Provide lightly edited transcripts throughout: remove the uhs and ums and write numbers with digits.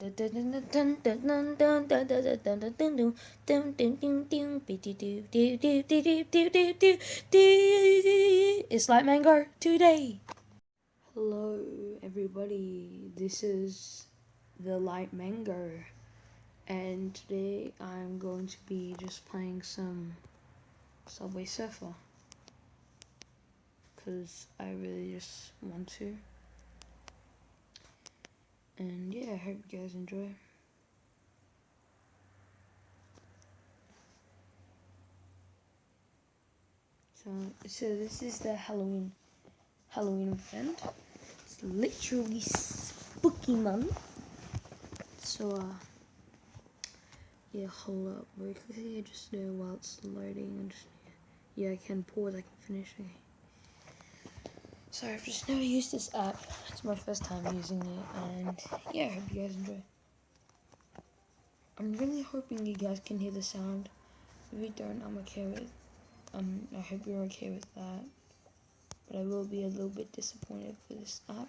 It's like mango today. Hello, everybody. This is the Light Mango, and today I'm going to be just playing some Subway Surfer because I really just want to. And yeah, I hope you guys enjoy. So this is the Halloween event. It's literally spooky month. So yeah, hold up very quickly. I just know while it's loading. And yeah, I can pause. I can finish. Okay. So I've just never used this app. It's my first time using it, and yeah, I hope you guys enjoy. I'm really hoping you guys can hear the sound. If you don't, I'm okay with. I hope you're okay with that. But I will be a little bit disappointed for this app.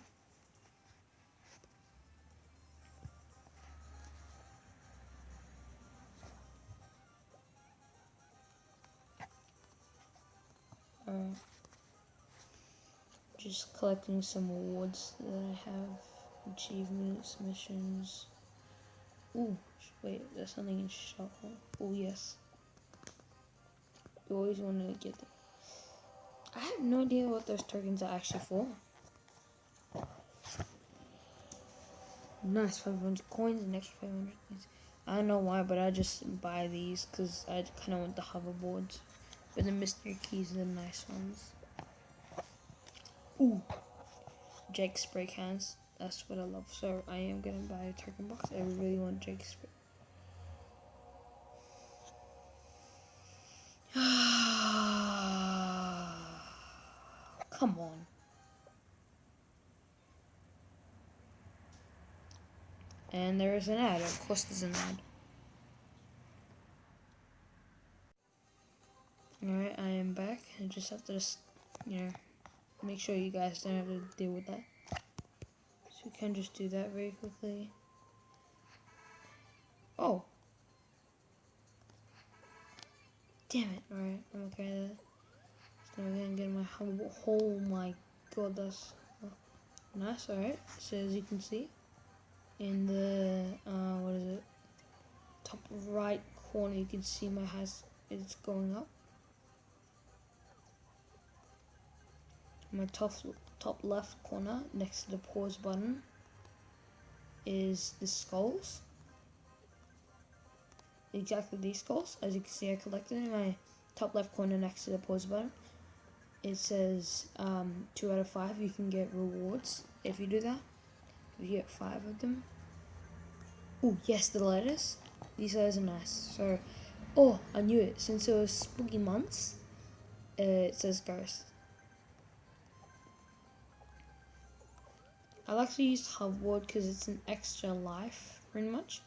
Alright. Just collecting some awards that I have. Achievements, missions. Ooh, wait, there's something in shuffle. Oh, yes. You always want to get them. I have no idea what those tokens are actually for. Nice, 500 coins, an extra 500 coins. I don't know why, but I just buy these because I kind of want the hoverboards. But the mystery keys are the nice ones. Ooh, Jake spray cans. That's what I love. So I am gonna buy a token box. I really want Jake spray. Come on. And there is an ad. Of course, there's an ad. Alright, I am back. I just have to make sure you guys don't have to deal with that. So you can just do that very quickly. Oh. Damn it. Alright, I'm okay with that. So I'm gonna get my humble. Oh my god, that's nice. Alright, so as you can see, in the, what is it? Top right corner, you can see my house is going up. My top left corner, next to the pause button, is the skulls. Exactly these skulls. As you can see, I collected in my top left corner next to the pause button. It says 2 out of 5. You can get rewards if you do that. If you get 5 of them. Oh yes, the letters. These letters are nice. So, oh, I knew it. Since it was spooky months, it says ghost. I like to use hoverboard because it's an extra life, pretty much.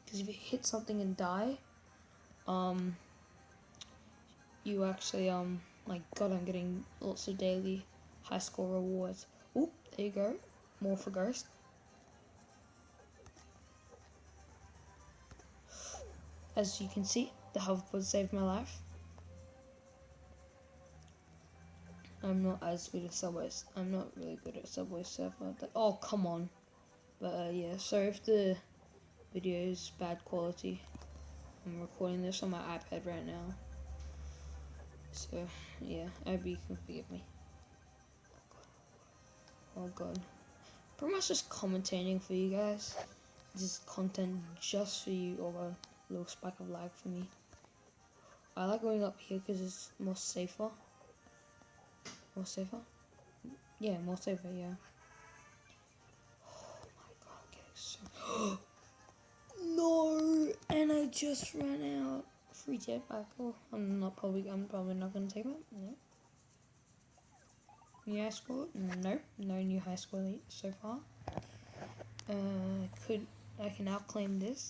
Because if you hit something and die, you actually like God, I'm getting lots of daily high score rewards. Oh, there you go, more for ghost. As you can see, the hoverboard saved my life. I'm not as good at Subways. I'm not really good at Subway Surfer. Oh, come on. But yeah, sorry if the video is bad quality. I'm recording this on my iPad right now. So yeah, I hope you can forgive me. Oh god. Pretty much just commentating for you guys. This is content just for you, or a little spike of lag for me. I like going up here because it's more safer. More safer? Yeah, more safer, yeah. Oh my god, okay, so no! And I just ran out. Free jetpack. Oh, I'm probably not gonna take it. No. New high score? No, no new high score so far. I can now claim this.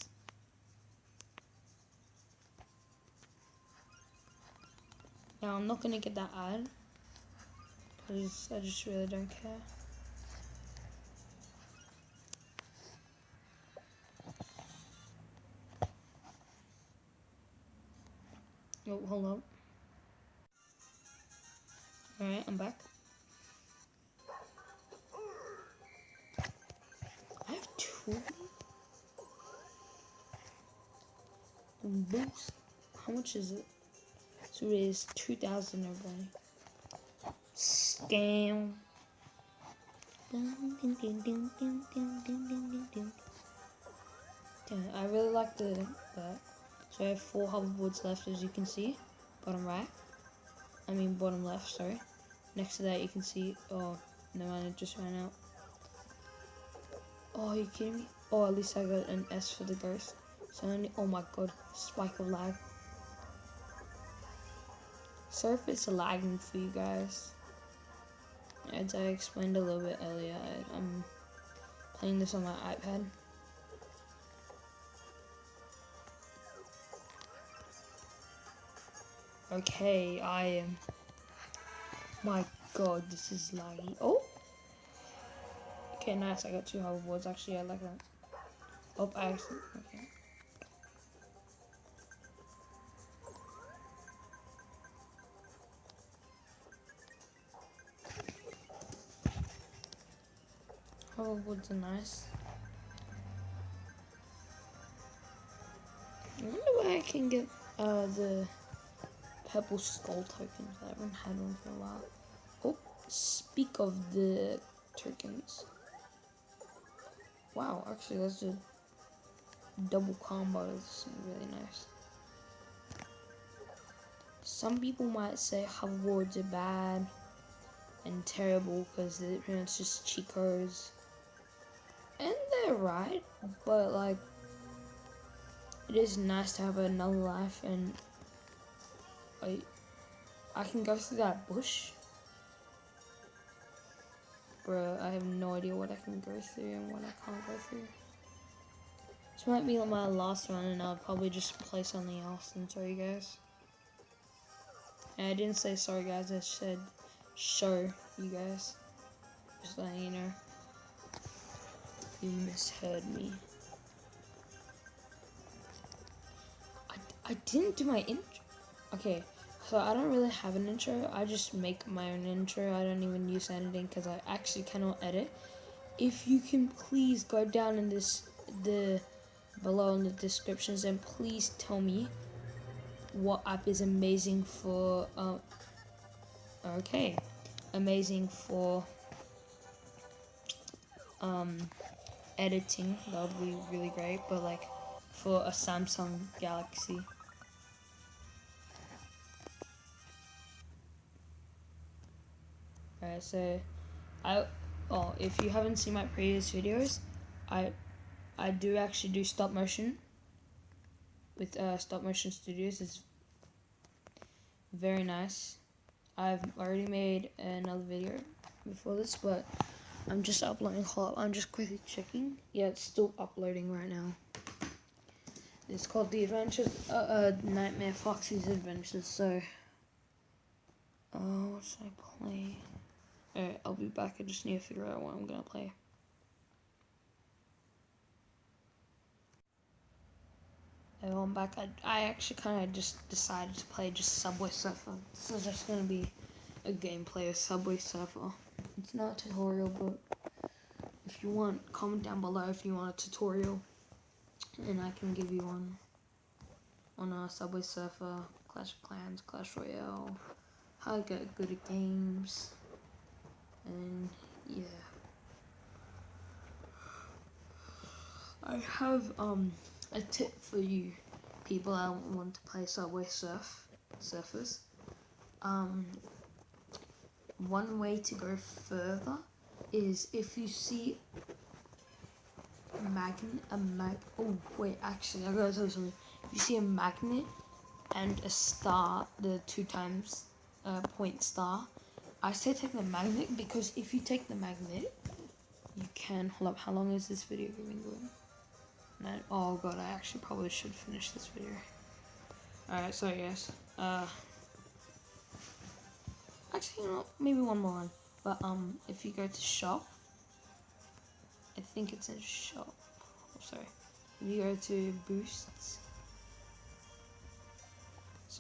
Now I'm not gonna get that ad because I just really don't care. Oh, hold up. Alright, I'm back. I have 2 boost. How much is it? So it is 2,000 everybody. Scam. Yeah, I really like that. So I have 4 hoverboards left, as you can see. Bottom right. I mean bottom left, sorry. Next to that you can see, oh, no man, it just ran out. Oh, are you kidding me? Oh, at least I got an S for the ghost. So only, oh my god, spike of lag. Sorry if it's lagging for you guys. As I explained a little bit earlier, I'm playing this on my iPad. Okay, I am. My god, this is laggy. Oh! Okay, nice, I got 2 hoverboards. Actually, I like that. Oh, I actually. Okay. Hoverboards are nice. I wonder where I can get the purple skull tokens. I haven't had one for a while. Oh, speak of the tokens. Wow, actually that's a double combo. This is really nice. Some people might say hoverboards are bad and terrible because it's just cheat codes. And they're right, but like, it is nice to have another life, and I can go through that bush. Bruh, I have no idea what I can go through and what I can't go through. This might be my last one, and I'll probably just play something else and sorry guys. And I didn't say sorry guys, I said show you guys. Just letting you know. You misheard me. I didn't do my intro. Okay, so I don't really have an intro. I just make my own intro. I don't even use editing because I actually cannot edit. If you can please go down in below in the descriptions and please tell me what app is amazing for amazing for editing. That would be really great, but like for a Samsung Galaxy. Alright, so if you haven't seen my previous videos, I do actually do stop motion with Stop Motion Studios. It's very nice. I've already made another video before this, but I'm just uploading. I'm just quickly checking. Yeah, it's still uploading right now. It's called The Adventures, Nightmare Foxy's Adventures. So, what should I play? Alright, I'll be back. I just need to figure out what I'm gonna play. Oh, I'm back. I actually kind of just decided to play just Subway Surfer. This is just gonna be a gameplay of Subway Surfer. It's not a tutorial, but if you want, comment down below if you want a tutorial, and I can give you one on Subway Surfer, Clash of Clans, Clash Royale, how to get good at games, and yeah. I have a tip for you people that want to play Subway Surfers. One way to go further is if you see oh wait, actually I gotta tell you something. If you see a magnet and a star, the 2 times point star, I say take the magnet, because if you take the magnet, you can hold up. How long is this video going? Oh god, I actually probably should finish this video. Alright, sorry guys. Actually, you know, maybe one more one. But if you go to shop, I think it's in shop. Oh, sorry. If you go to boosts,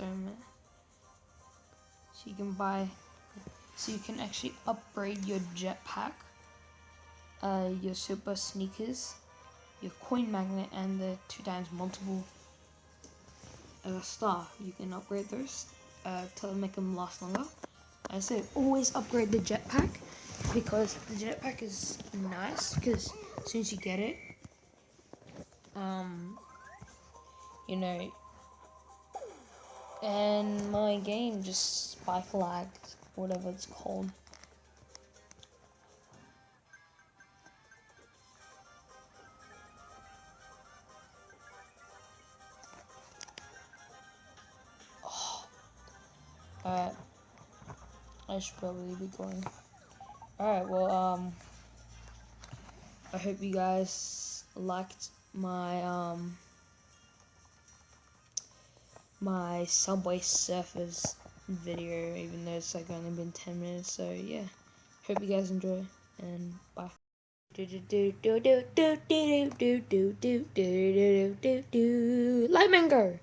Sorry, man. So you can buy. So you can actually upgrade your jetpack, your super sneakers, your coin magnet, and the 2x multiple star. You can upgrade those to make them last longer. I say always upgrade the jetpack because the jetpack is nice. Because as soon as you get it, you know, and my game just spike lagged, whatever it's called. Alright, I should probably be going. Alright, well, I hope you guys liked my, my Subway Surfers video, even though it's like only been 10 minutes, so yeah. Hope you guys enjoy, and bye. Lightman go!